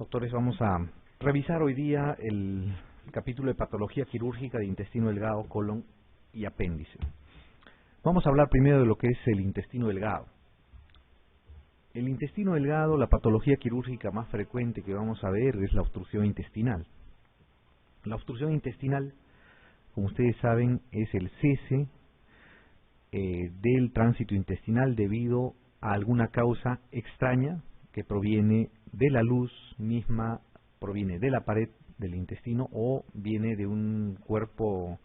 Doctores, vamos a revisar hoy día el capítulo de patología quirúrgica de intestino delgado, colon y apéndice. Vamos a hablar primero de lo que es el intestino delgado. El intestino delgado, la patología quirúrgica más frecuente que vamos a ver es la obstrucción intestinal. La obstrucción intestinal, como ustedes saben, es el cese del tránsito intestinal debido a alguna causa extraña que proviene de la luz misma, proviene de la pared del intestino o viene de un cuerpo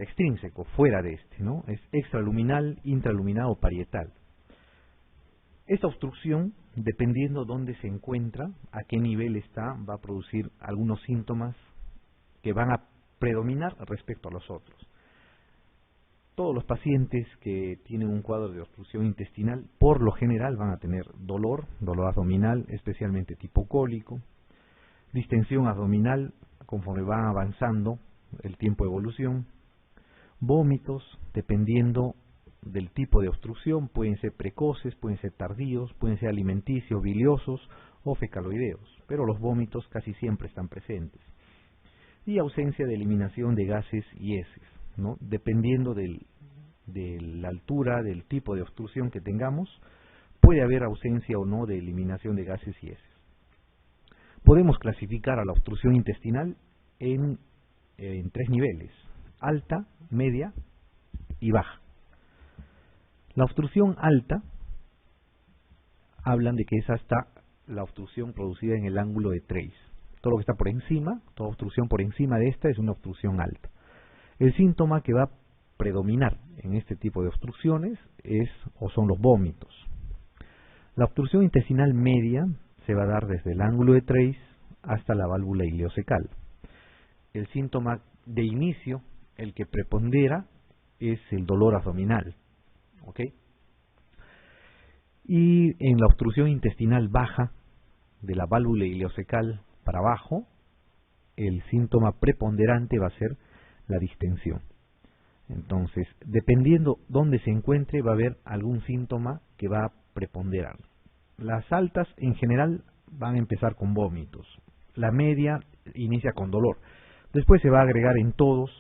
extrínseco, fuera de este, ¿no? Es extraluminal, intraluminal o parietal. Esta obstrucción, dependiendo dónde se encuentra, a qué nivel está, va a producir algunos síntomas que van a predominar respecto a los otros. Todos los pacientes que tienen un cuadro de obstrucción intestinal, por lo general van a tener dolor abdominal, especialmente tipo cólico, distensión abdominal conforme va avanzando el tiempo de evolución, vómitos, dependiendo del tipo de obstrucción, pueden ser precoces, pueden ser tardíos, pueden ser alimenticios, biliosos o fecaloideos, pero los vómitos casi siempre están presentes. Y ausencia de eliminación de gases y heces, ¿no? Dependiendo de la altura, del tipo de obstrucción que tengamos, puede haber ausencia o no de eliminación de gases y heces. Podemos clasificar a la obstrucción intestinal en tres niveles: alta, media y baja. La obstrucción alta, hablan de que es hasta la obstrucción producida en el ángulo de Treis. Todo lo que está por encima, toda obstrucción por encima de esta es una obstrucción alta. El síntoma que va a predominar en este tipo de obstrucciones son los vómitos. La obstrucción intestinal media se va a dar desde el ángulo de Treis hasta la válvula ileocecal. El síntoma de inicio, el que prepondera, es el dolor abdominal. ¿Ok? Y en la obstrucción intestinal baja, de la válvula ileocecal para abajo, el síntoma preponderante va a ser la distensión. Entonces, dependiendo dónde se encuentre, va a haber algún síntoma que va a preponderar. Las altas, en general, van a empezar con vómitos. La media inicia con dolor. Después se va a agregar en todos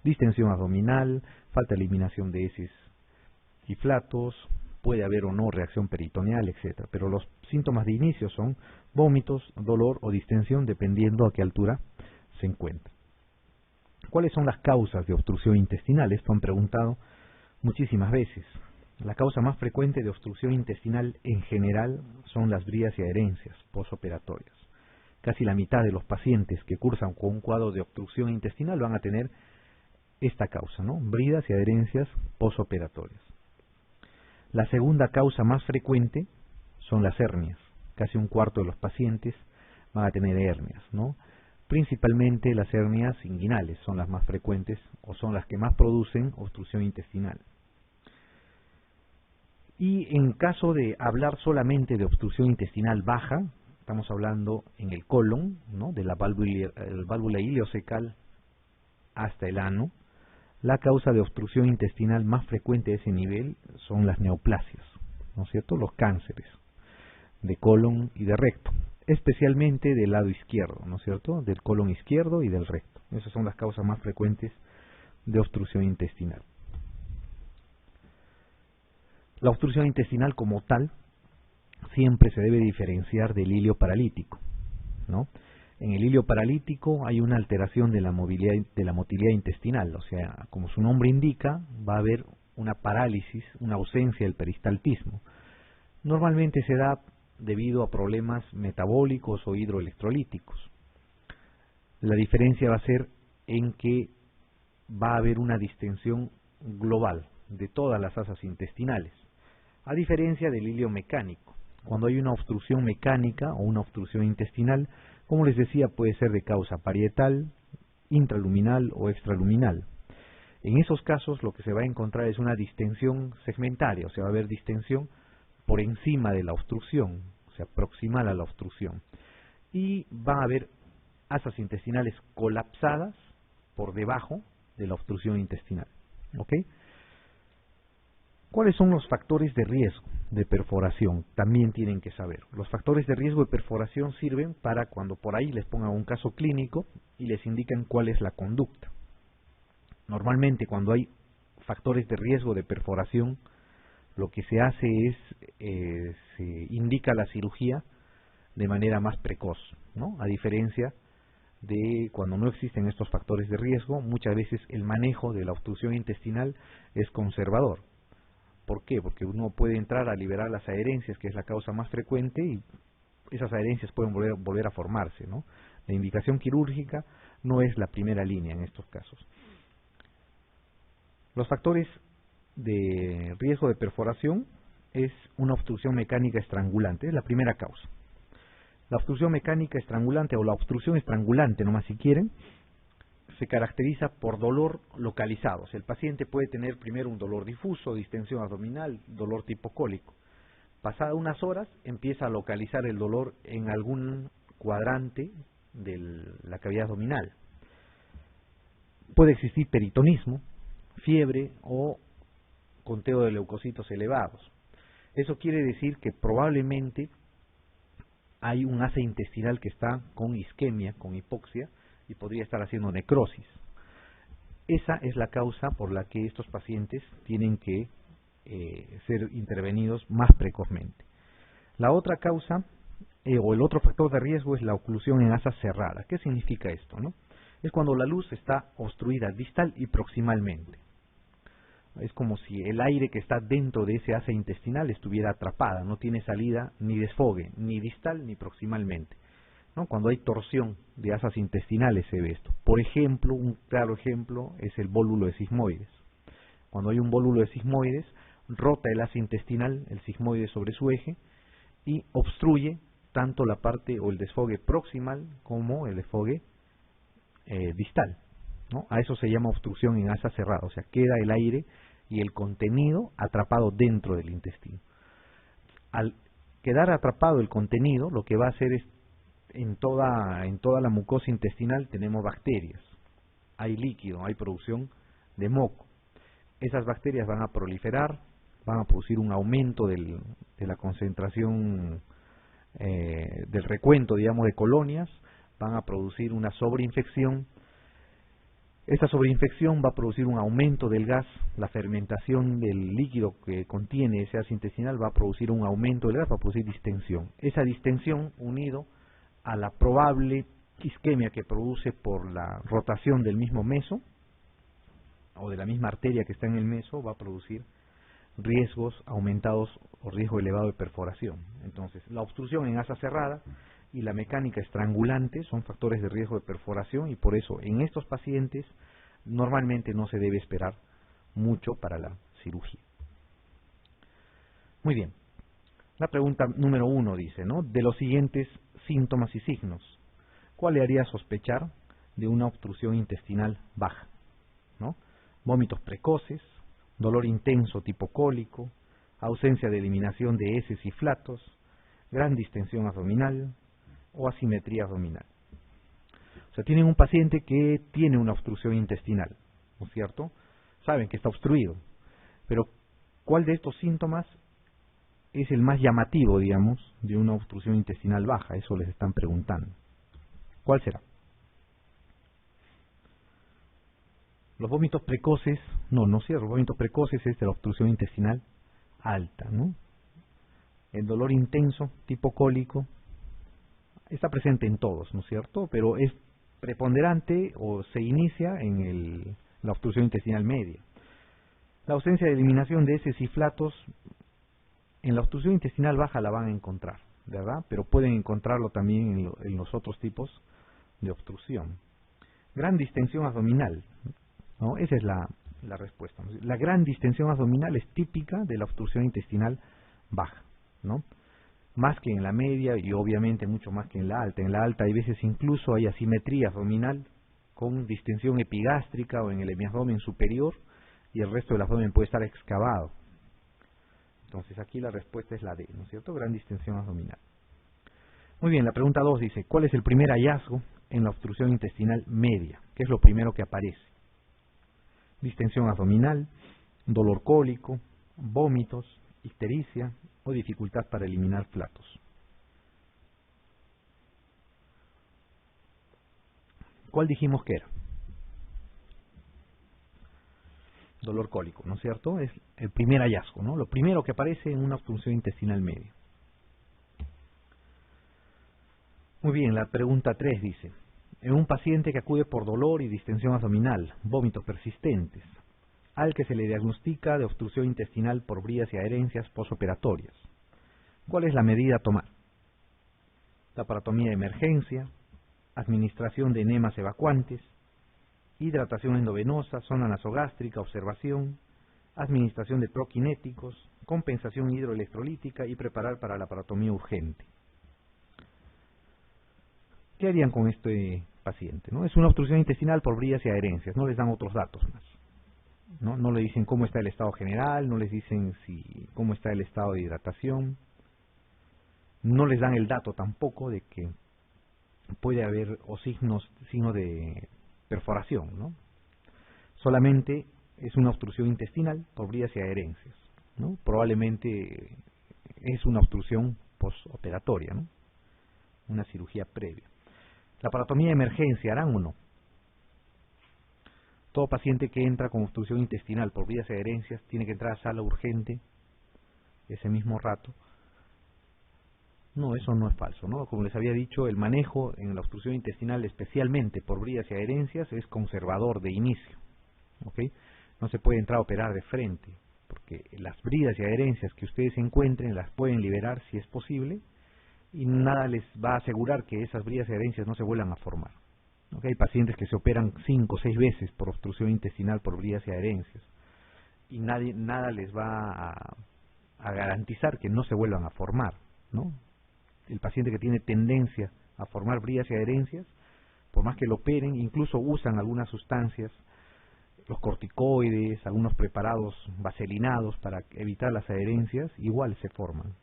distensión abdominal, falta de eliminación de heces y flatos, puede haber o no reacción peritoneal, etc. Pero los síntomas de inicio son vómitos, dolor o distensión, dependiendo a qué altura se encuentra. ¿Cuáles son las causas de obstrucción intestinal? Esto han preguntado muchísimas veces. La causa más frecuente de obstrucción intestinal en general son las bridas y adherencias posoperatorias. Casi la mitad de los pacientes que cursan con un cuadro de obstrucción intestinal van a tener esta causa, ¿no? Bridas y adherencias posoperatorias. La segunda causa más frecuente son las hernias. Casi un cuarto de los pacientes van a tener hernias, ¿no? Principalmente las hernias inguinales son las más frecuentes o son las que más producen obstrucción intestinal. Y en caso de hablar solamente de obstrucción intestinal baja, estamos hablando en el colon, ¿no? De la válvula ileocecal hasta el ano. La causa de obstrucción intestinal más frecuente de ese nivel son las neoplasias, ¿no es cierto? Los cánceres de colon y de recto, especialmente del lado izquierdo, ¿no es cierto? Del colon izquierdo y del recto. Esas son las causas más frecuentes de obstrucción intestinal. La obstrucción intestinal como tal siempre se debe diferenciar del hilio paralítico, ¿no? En el hilio paralítico hay una alteración de la motilidad intestinal, o sea, como su nombre indica, va a haber una parálisis, una ausencia del peristaltismo. Normalmente se da debido a problemas metabólicos o hidroelectrolíticos. La diferencia va a ser en que va a haber una distensión global de todas las asas intestinales, a diferencia del hilio mecánico. Cuando hay una obstrucción mecánica o una obstrucción intestinal, como les decía, puede ser de causa parietal, intraluminal o extraluminal. En esos casos lo que se va a encontrar es una distensión segmentaria, o sea, va a haber distensión por encima de la obstrucción, o sea, proximal a la obstrucción. Y va a haber asas intestinales colapsadas por debajo de la obstrucción intestinal. ¿Ok? ¿Cuáles son los factores de riesgo de perforación? También tienen que saber. Los factores de riesgo de perforación sirven para cuando por ahí les pongan un caso clínico y les indican cuál es la conducta. Normalmente cuando hay factores de riesgo de perforación, lo que se hace es, se indica la cirugía de manera más precoz, ¿no? A diferencia de cuando no existen estos factores de riesgo, muchas veces el manejo de la obstrucción intestinal es conservador. ¿Por qué? Porque uno puede entrar a liberar las adherencias, que es la causa más frecuente, y esas adherencias pueden volver a formarse, ¿no? La indicación quirúrgica no es la primera línea en estos casos. Los factores de riesgo de perforación es una obstrucción mecánica estrangulante, es la primera causa. La obstrucción mecánica estrangulante o la obstrucción estrangulante, nomás si quieren, se caracteriza por dolor localizado. O sea, el paciente puede tener primero un dolor difuso, distensión abdominal, dolor tipo cólico. Pasadas unas horas empieza a localizar el dolor en algún cuadrante de la cavidad abdominal. Puede existir peritonismo, fiebre o conteo de leucocitos elevados. Eso quiere decir que probablemente hay un asa intestinal que está con isquemia, con hipoxia, y podría estar haciendo necrosis. Esa es la causa por la que estos pacientes tienen que ser intervenidos más precozmente. La otra causa, o el otro factor de riesgo, es la oclusión en asa cerrada. ¿Qué significa esto, no? Es cuando la luz está obstruida distal y proximalmente. Es como si el aire que está dentro de ese asa intestinal estuviera atrapada, no tiene salida ni desfogue, ni distal ni proximalmente, ¿no? Cuando hay torsión de asas intestinales se ve esto. Por ejemplo, un claro ejemplo es el vólulo de sigmoides. Cuando hay un vólulo de sigmoides, rota el asa intestinal, el sigmoide sobre su eje, y obstruye tanto la parte o el desfogue proximal como el desfogue distal, ¿no? A eso se llama obstrucción en asa cerrada, o sea, queda el aire y el contenido atrapado dentro del intestino. Al quedar atrapado el contenido, lo que va a hacer es, en toda la mucosa intestinal tenemos bacterias, hay líquido, hay producción de moco. Esas bacterias van a proliferar, van a producir un aumento de la concentración del recuento, digamos, de colonias, van a producir una sobreinfección. Esta sobreinfección va a producir un aumento del gas, la fermentación del líquido que contiene ese asa intestinal va a producir un aumento del gas, va a producir distensión. Esa distensión, unido a la probable isquemia que produce por la rotación del mismo meso, o de la misma arteria que está en el meso, va a producir riesgos aumentados o riesgo elevado de perforación. Entonces, la obstrucción en asa cerrada y la mecánica estrangulante son factores de riesgo de perforación, y por eso en estos pacientes normalmente no se debe esperar mucho para la cirugía. Muy bien. La pregunta número 1 dice, ¿no? De los siguientes síntomas y signos, ¿cuál le haría sospechar de una obstrucción intestinal baja? ¿No? Vómitos precoces, dolor intenso tipo cólico, ausencia de eliminación de heces y flatos, gran distensión abdominal o asimetría abdominal. O sea, tienen un paciente que tiene una obstrucción intestinal, ¿no es cierto? Saben que está obstruido, pero ¿cuál de estos síntomas es el más llamativo, digamos, de una obstrucción intestinal baja? Eso les están preguntando. ¿Cuál será? Los vómitos precoces, no es cierto, los vómitos precoces es de la obstrucción intestinal alta, ¿no? El dolor intenso, tipo cólico, está presente en todos, ¿no es cierto? Pero es preponderante o se inicia en la obstrucción intestinal media. La ausencia de eliminación de heces y flatos, en la obstrucción intestinal baja la van a encontrar, ¿verdad? Pero pueden encontrarlo también en los otros tipos de obstrucción. Gran distensión abdominal, ¿no? Esa es la respuesta. La gran distensión abdominal es típica de la obstrucción intestinal baja, ¿no? Más que en la media y obviamente mucho más que en la alta. En la alta hay veces incluso hay asimetría abdominal con distensión epigástrica o en el hemiabdomen superior, y el resto del abdomen puede estar excavado. Entonces aquí la respuesta es la D, ¿no es cierto? Gran distensión abdominal. Muy bien, la pregunta 2 dice, ¿cuál es el primer hallazgo en la obstrucción intestinal media? ¿Qué es lo primero que aparece? Distensión abdominal, dolor cólico, vómitos, ictericia o dificultad para eliminar flatos. ¿Cuál dijimos que era? Dolor cólico, ¿no es cierto? Es el primer hallazgo, ¿no? Lo primero que aparece en una obstrucción intestinal media. Muy bien, la pregunta 3 dice, en un paciente que acude por dolor y distensión abdominal, vómitos persistentes, al que se le diagnostica de obstrucción intestinal por vías y adherencias posoperatorias, ¿cuál es la medida a tomar? Laparotomía de emergencia, administración de enemas evacuantes, hidratación endovenosa, sonda nasogástrica, observación, administración de proquinéticos, compensación hidroelectrolítica y preparar para la laparotomía urgente. ¿Qué harían con este paciente? ¿No? Es una obstrucción intestinal por vías y adherencias, no les dan otros datos más. No le dicen cómo está el estado general, no les dicen cómo está el estado de hidratación, no les dan el dato tampoco de que puede haber signos de perforación, ¿no? Solamente es una obstrucción intestinal por vías y adherencias, ¿no? Probablemente es una obstrucción postoperatoria, ¿no? Una cirugía previa. La laparotomía de emergencia, ¿harán o no? Todo paciente que entra con obstrucción intestinal por vías y adherencias tiene que entrar a sala urgente ese mismo rato. No, eso no es falso, ¿no? Como les había dicho, el manejo en la obstrucción intestinal, especialmente por vías y adherencias, es conservador de inicio, ¿ok? No se puede entrar a operar de frente, porque las bridas y adherencias que ustedes encuentren las pueden liberar si es posible, y nada les va a asegurar que esas bridas y adherencias no se vuelvan a formar. ¿Okay? Hay pacientes que se operan 5 o 6 veces por obstrucción intestinal por bridas y adherencias, y nada les va a garantizar que no se vuelvan a formar, ¿no? El paciente que tiene tendencia a formar bridas y adherencias, por más que lo operen, incluso usan algunas sustancias, los corticoides, algunos preparados vaselinados para evitar las adherencias, igual se forman.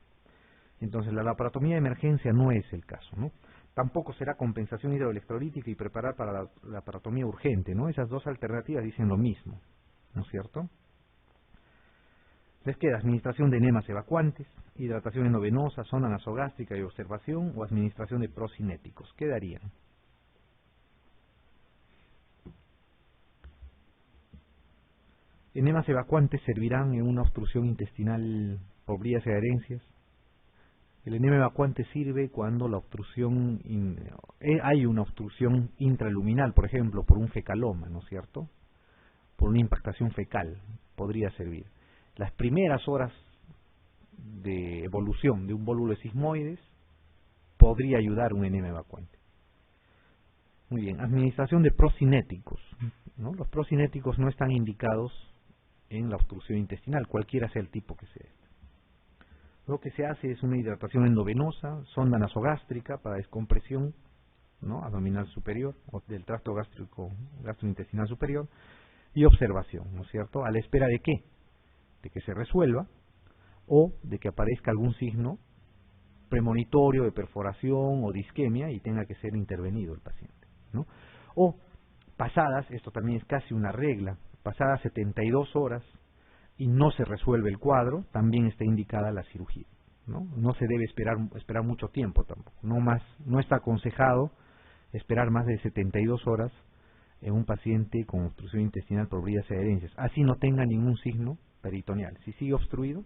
Entonces la laparotomía de emergencia no es el caso, ¿no? Tampoco será compensación hidroelectrolítica y preparar para la laparotomía urgente, ¿no? Esas dos alternativas dicen lo mismo, ¿no es cierto? Les queda administración de enemas evacuantes, hidratación endovenosa, sonda nasogástrica y observación o administración de procinéticos. ¿Qué darían? Enemas evacuantes servirán en una obstrucción intestinal por vías y adherencias. El enema evacuante sirve cuando la obstrucción hay una obstrucción intraluminal, por ejemplo, por un fecaloma, ¿no es cierto? Por una impactación fecal podría servir. Las primeras horas de evolución de un bólulo de sigmoides podría ayudar un enema evacuante. Muy bien, administración de procinéticos, ¿no? Los procinéticos no están indicados en la obstrucción intestinal, cualquiera sea el tipo que sea. Lo que se hace es una hidratación endovenosa, sonda nasogástrica para descompresión, ¿no? Abdominal superior o del tracto gastrointestinal superior, y observación, ¿no es cierto? ¿A la espera de qué? De que se resuelva o de que aparezca algún signo premonitorio de perforación o de isquemia y tenga que ser intervenido el paciente, ¿no? O pasadas, esto también es casi una regla, pasadas 72 horas y no se resuelve el cuadro, también está indicada la cirugía, ¿no? No se debe esperar mucho tiempo tampoco, no está aconsejado esperar más de 72 horas en un paciente con obstrucción intestinal por vías y adherencias, así no tenga ningún signo peritoneal. Si sigue obstruido,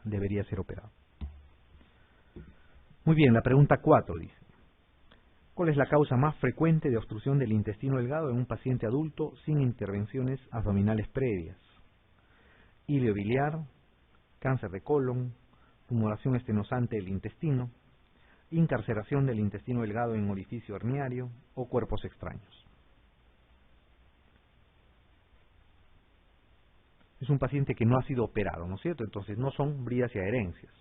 debería ser operado. Muy bien, la pregunta 4 dice, ¿cuál es la causa más frecuente de obstrucción del intestino delgado en un paciente adulto sin intervenciones abdominales previas? Ilio biliar, cáncer de colon, tumoración estenosante del intestino, incarceración del intestino delgado en orificio herniario o cuerpos extraños. Es un paciente que no ha sido operado, ¿no es cierto? Entonces no son bridas y adherencias.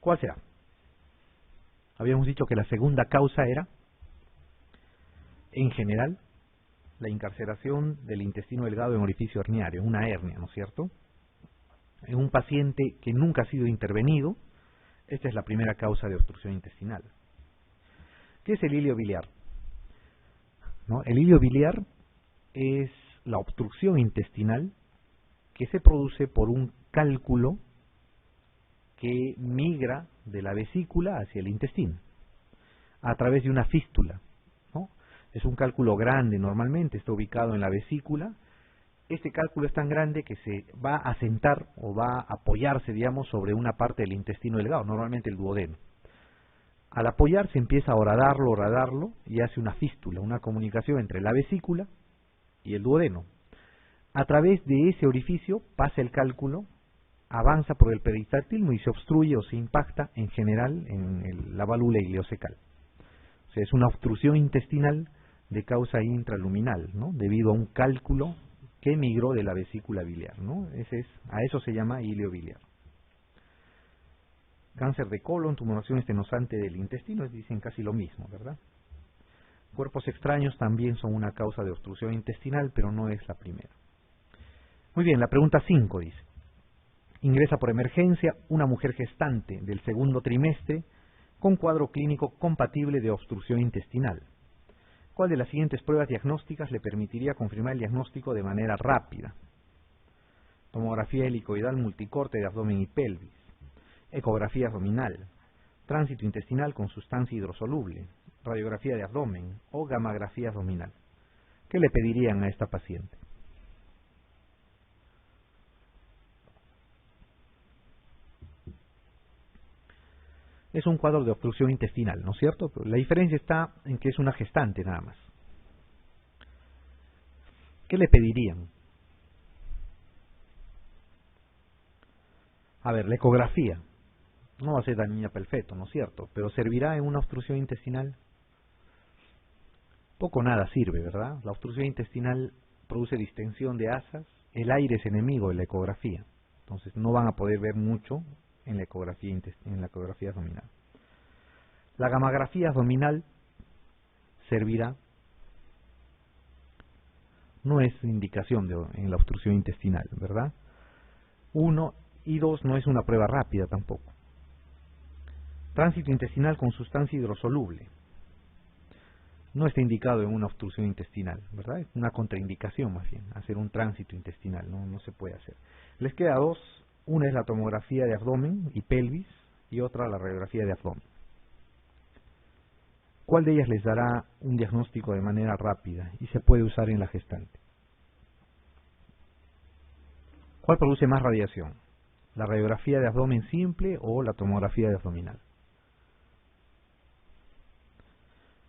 ¿Cuál será? Habíamos dicho que la segunda causa era, en general, la incarceración del intestino delgado en orificio herniario, una hernia, ¿no es cierto? En un paciente que nunca ha sido intervenido, esta es la primera causa de obstrucción intestinal. ¿Qué es el ilio biliar? ¿No? El ilio biliar es la obstrucción intestinal que se produce por un cálculo que migra de la vesícula hacia el intestino, a través de una fístula, ¿no? Es un cálculo grande normalmente, está ubicado en la vesícula. Este cálculo es tan grande que se va a asentar o va a apoyarse, digamos, sobre una parte del intestino delgado, normalmente el duodeno. Al apoyarse empieza a horadarlo y hace una fístula, una comunicación entre la vesícula y el duodeno. A través de ese orificio pasa el cálculo, avanza por el peristaltismo y se obstruye o se impacta en general en la válvula ileocecal. O sea, es una obstrucción intestinal de causa intraluminal, ¿no? Debido a un cálculo que migró de la vesícula biliar, ¿no? A eso se llama ileobiliar. Cáncer de colon, tumoración estenosante del intestino, dicen casi lo mismo, ¿verdad? Cuerpos extraños también son una causa de obstrucción intestinal, pero no es la primera. Muy bien, la pregunta 5 dice: ingresa por emergencia una mujer gestante del segundo trimestre con cuadro clínico compatible de obstrucción intestinal. ¿Cuál de las siguientes pruebas diagnósticas le permitiría confirmar el diagnóstico de manera rápida? Tomografía helicoidal multicorte de abdomen y pelvis, ecografía abdominal, tránsito intestinal con sustancia hidrosoluble, radiografía de abdomen o gammagrafía abdominal. ¿Qué le pedirían a esta paciente? Es un cuadro de obstrucción intestinal, ¿no es cierto? Pero la diferencia está en que es una gestante nada más. ¿Qué le pedirían? A ver, la ecografía. No va a ser la niña perfecta, ¿no es cierto? Pero ¿servirá en una obstrucción intestinal? Poco nada sirve, ¿verdad? La obstrucción intestinal produce distensión de asas, el aire es enemigo de la ecografía. Entonces no van a poder ver mucho en la ecografía abdominal. La gammagrafía abdominal servirá, no es indicación en la obstrucción intestinal, ¿verdad? 1 y 2 no es una prueba rápida tampoco. Tránsito intestinal con sustancia hidrosoluble no está indicado en una obstrucción intestinal, ¿verdad? Es una contraindicación más bien, hacer un tránsito intestinal, no se puede hacer. Les queda 2, una es la tomografía de abdomen y pelvis y otra la radiografía de abdomen. ¿Cuál de ellas les dará un diagnóstico de manera rápida y se puede usar en la gestante? ¿Cuál produce más radiación? ¿La radiografía de abdomen simple o la tomografía de abdominal?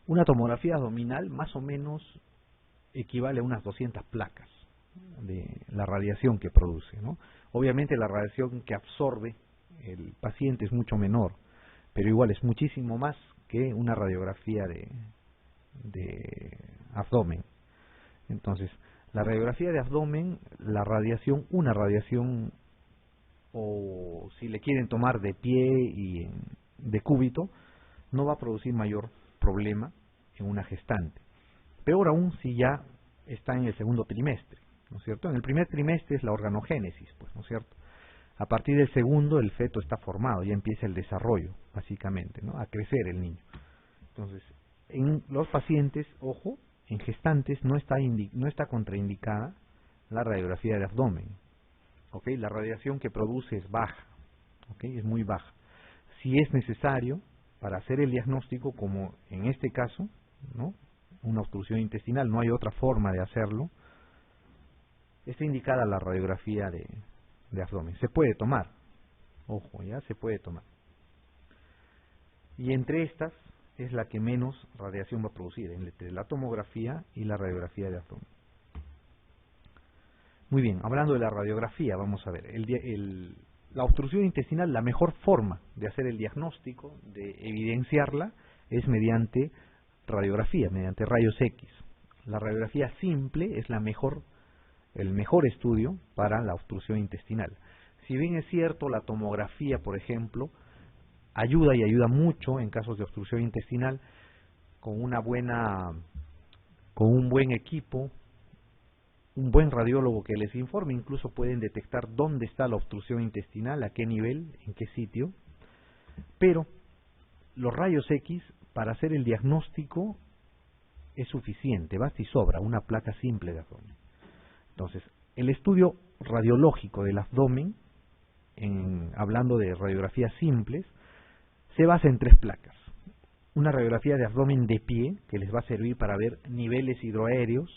Una tomografía abdominal más o menos equivale a unas 200 placas de la radiación que produce, ¿no? Obviamente la radiación que absorbe el paciente es mucho menor, pero igual es muchísimo más que una radiografía de abdomen. Entonces, la radiografía de abdomen, una radiación, o si le quieren tomar de pie y de cúbito, no va a producir mayor problema en una gestante. Peor aún si ya está en el segundo trimestre, ¿no es cierto? En el primer trimestre es la organogénesis, pues, ¿no es cierto? A partir del segundo el feto está formado, ya empieza el desarrollo, básicamente, ¿no? A crecer el niño. Entonces, en los pacientes, ojo, en gestantes no está contraindicada la radiografía de abdomen, ¿ok? La radiación que produce es baja, ¿ok? Es muy baja. Si es necesario, para hacer el diagnóstico, como en este caso, ¿no? Una obstrucción intestinal, no hay otra forma de hacerlo, está indicada la radiografía de abdomen. Se puede tomar, ojo, ya se puede tomar. Y entre estas es la que menos radiación va a producir, entre la tomografía y la radiografía de abdomen. Muy bien, hablando de la radiografía, vamos a ver, la obstrucción intestinal, la mejor forma de hacer el diagnóstico, de evidenciarla, es mediante radiografía, mediante rayos X. La radiografía simple es el mejor estudio para la obstrucción intestinal. Si bien es cierto, la tomografía, por ejemplo, ayuda y ayuda mucho en casos de obstrucción intestinal, con un buen equipo, un buen radiólogo que les informe, incluso pueden detectar dónde está la obstrucción intestinal, a qué nivel, en qué sitio. Pero los rayos X, para hacer el diagnóstico, es suficiente, basta y sobra una placa simple de abdomen. Entonces, El estudio radiológico del abdomen, hablando de radiografías simples, se basa en 3 placas. Una radiografía de abdomen de pie, que les va a servir para ver niveles hidroaéreos.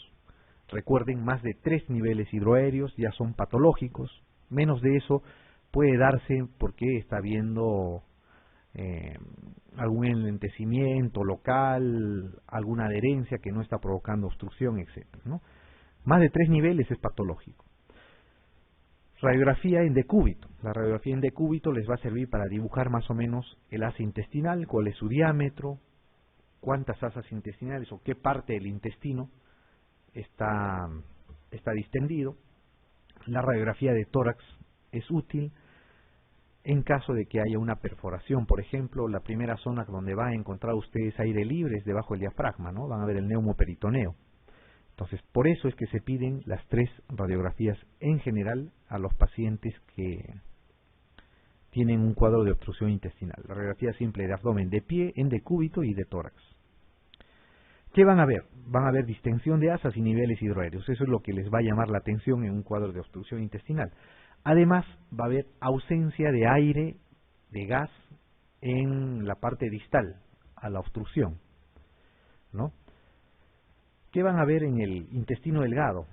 Recuerden, más de 3 niveles hidroaéreos ya son patológicos. Menos de eso puede darse porque está habiendo algún enlentecimiento local, alguna adherencia que no está provocando obstrucción, etcétera, ¿no? Más de 3 niveles es patológico. Radiografía en decúbito. La radiografía en decúbito les va a servir para dibujar más o menos el asa intestinal, cuál es su diámetro, cuántas asas intestinales o qué parte del intestino está distendido. La radiografía de tórax es útil en caso de que haya una perforación. Por ejemplo, la primera zona donde van a encontrar ustedes aire libre es debajo del diafragma, ¿no? Van a ver el neumoperitoneo. Entonces, por eso es que se piden las 3 radiografías en general a los pacientes que tienen un cuadro de obstrucción intestinal. La radiografía simple de abdomen de pie, en decúbito y de tórax. ¿Qué van a ver? Van a ver distensión de asas y niveles hidroaéreos. Eso es lo que les va a llamar la atención en un cuadro de obstrucción intestinal. Además, va a haber ausencia de aire, de gas, en la parte distal a la obstrucción, ¿no? ¿Qué van a ver en el intestino delgado?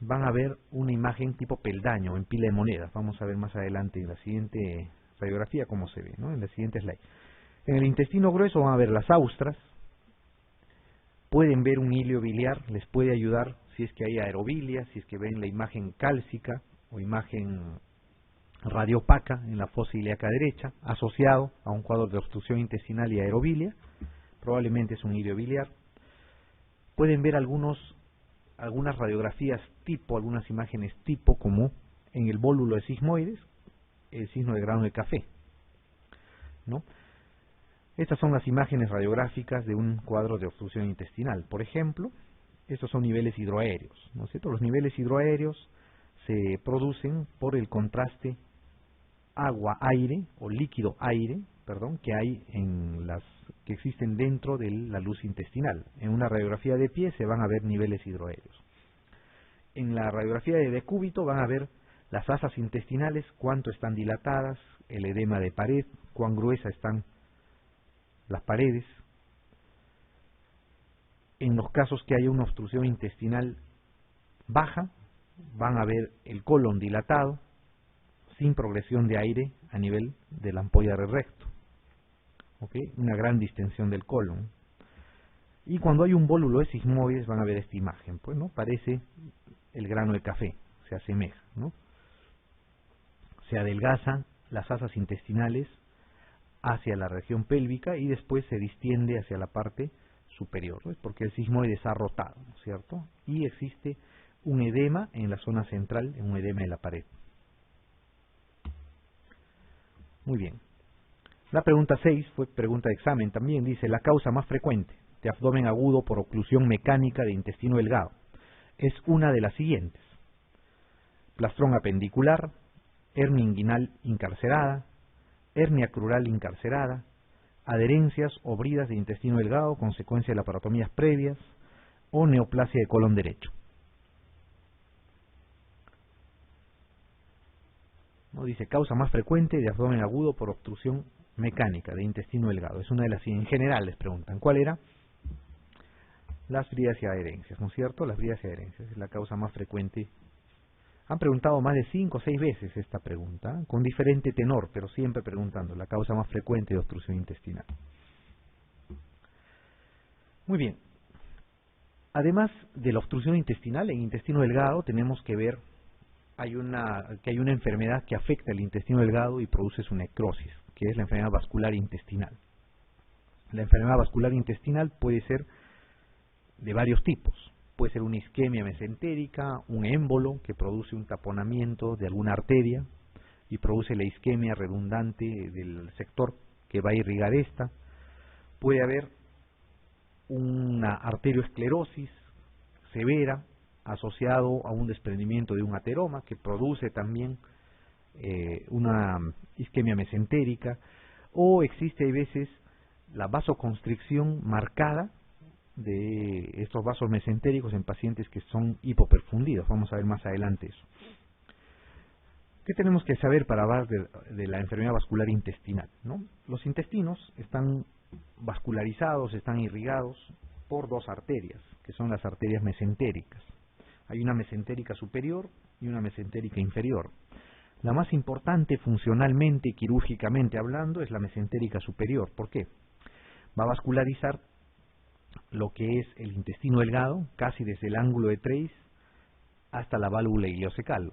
Van a ver una imagen tipo peldaño en pila de monedas. Vamos a ver más adelante en la siguiente radiografía cómo se ve, ¿no? En la siguiente slide. En el intestino grueso van a ver las austras. Pueden ver un hilio biliar, les puede ayudar si es que hay aerobilia, si es que ven la imagen cálcica o imagen radiopaca en la fosa ilíaca derecha, asociado a un cuadro de obstrucción intestinal y aerobilia. Probablemente es un hilio biliar. Pueden ver algunas radiografías tipo, algunas imágenes tipo, como en el bólulo de sigmoides, el signo de grano de café, ¿no? Estas son las imágenes radiográficas de un cuadro de obstrucción intestinal. Por ejemplo, estos son niveles hidroaéreos, ¿no es cierto? Los niveles hidroaéreos se producen por el contraste agua-aire o líquido-aire, perdón, que hay que existen dentro de la luz intestinal. En una radiografía de pie se van a ver niveles hidroaéreos. En la radiografía de decúbito van a ver las asas intestinales, cuánto están dilatadas, el edema de pared, cuán gruesas están las paredes. En los casos que haya una obstrucción intestinal baja, van a ver el colon dilatado, sin progresión de aire a nivel de la ampolla del recto. ¿Okay? Una gran distensión del colon. Y cuando hay un bólulo de sigmoides van a ver esta imagen, pues, ¿no? Parece el grano de café, se asemeja, ¿no? Se adelgazan las asas intestinales hacia la región pélvica y después se distiende hacia la parte superior, ¿no? Porque el sigmoide se ha rotado, ¿no es cierto? Y existe un edema en la zona central, un edema de la pared. Muy bien. La pregunta 6 fue pregunta de examen también. Dice, la causa más frecuente de abdomen agudo por oclusión mecánica de intestino delgado es una de las siguientes: plastrón apendicular, hernia inguinal incarcerada, hernia crural incarcerada, adherencias o bridas de intestino delgado, consecuencia de laparotomías previas, o neoplasia de colon derecho. ¿No? Dice, causa más frecuente de abdomen agudo por obstrucción mecánica de intestino delgado. Es una de las, en general les preguntan, ¿cuál era? Las bridas y adherencias, ¿no es cierto? Las bridas y adherencias es la causa más frecuente. Han preguntado más de 5 o 6 veces esta pregunta, con diferente tenor, pero siempre preguntando la causa más frecuente de obstrucción intestinal. Muy bien. Además de la obstrucción intestinal, en intestino delgado tenemos que ver que hay una enfermedad que afecta el intestino delgado y produce su necrosis, que es la enfermedad vascular intestinal. La enfermedad vascular intestinal puede ser de varios tipos. Puede ser una isquemia mesentérica, un émbolo que produce un taponamiento de alguna arteria y produce la isquemia redundante del sector que va a irrigar esta. Puede haber una arterioesclerosis severa asociado a un desprendimiento de un ateroma que produce también una isquemia mesentérica, o existe a veces la vasoconstricción marcada de estos vasos mesentéricos en pacientes que son hipoperfundidos. Vamos a ver más adelante eso. ¿Qué tenemos que saber para hablar de la enfermedad vascular intestinal, ¿no? Los intestinos están vascularizados, están irrigados por dos arterias, que son las arterias mesentéricas. Hay una mesentérica superior y una mesentérica inferior. La más importante funcionalmente y quirúrgicamente hablando es la mesentérica superior. ¿Por qué? Va a vascularizar lo que es el intestino delgado, casi desde el ángulo de Treis hasta la válvula ileocecal,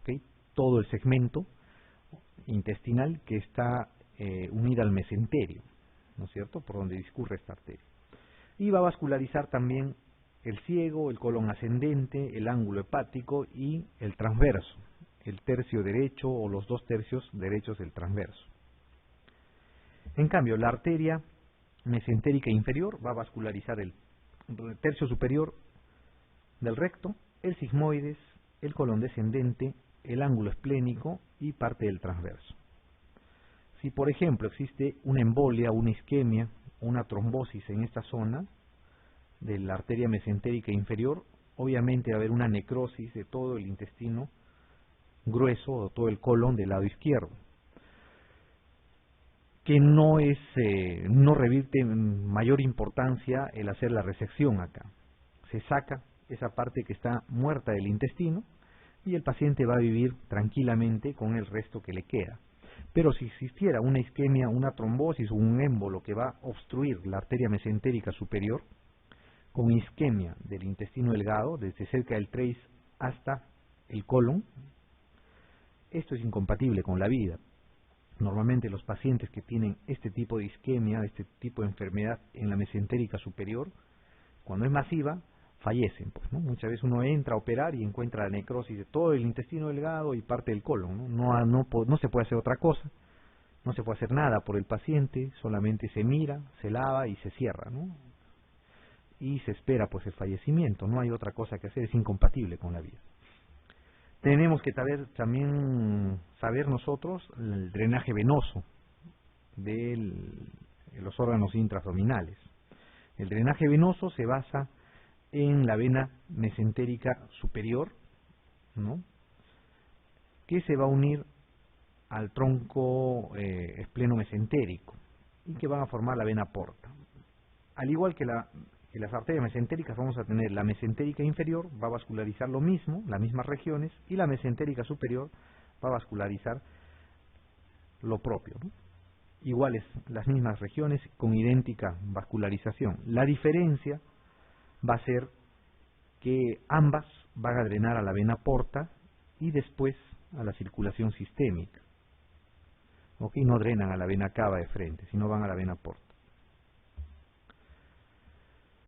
¿okay? Todo el segmento intestinal que está unida al mesenterio, ¿no es cierto?, por donde discurre esta arteria. Y va a vascularizar también el ciego, el colon ascendente, el ángulo hepático y el transverso, el tercio derecho o los 2 tercios derechos del transverso. En cambio, la arteria mesentérica inferior va a vascularizar el tercio superior del recto, el sigmoides, el colon descendente, el ángulo esplénico y parte del transverso. Si, por ejemplo, existe una embolia, una isquemia, una trombosis en esta zona de la arteria mesentérica inferior, obviamente va a haber una necrosis de todo el intestino grueso o todo el colon del lado izquierdo, que no revierte en mayor importancia el hacer la resección acá. Se saca esa parte que está muerta del intestino y el paciente va a vivir tranquilamente con el resto que le queda. Pero si existiera una isquemia, una trombosis o un émbolo que va a obstruir la arteria mesentérica superior, con isquemia del intestino delgado, desde cerca del Treis hasta el colon, esto es incompatible con la vida. Normalmente los pacientes que tienen este tipo de isquemia, este tipo de enfermedad en la mesentérica superior, cuando es masiva, fallecen, pues, ¿no? Muchas veces uno entra a operar y encuentra la necrosis de todo el intestino delgado y parte del colon, ¿no? No se puede hacer otra cosa, no se puede hacer nada por el paciente, solamente se mira, se lava y se cierra, ¿no? Y se espera pues el fallecimiento, no hay otra cosa que hacer, es incompatible con la vida. Tenemos que también saber nosotros el drenaje venoso de los órganos intraabdominales. El drenaje venoso se basa en la vena mesentérica superior, ¿no?, que se va a unir al tronco espleno-mesentérico y que van a formar la vena porta. Al igual que las arterias mesentéricas, vamos a tener la mesentérica inferior, va a vascularizar lo mismo, las mismas regiones, y la mesentérica superior va a vascularizar lo propio, ¿no? Iguales las mismas regiones con idéntica vascularización. La diferencia va a ser que ambas van a drenar a la vena porta y después a la circulación sistémica. ¿Ok? No drenan a la vena cava de frente, sino van a la vena porta.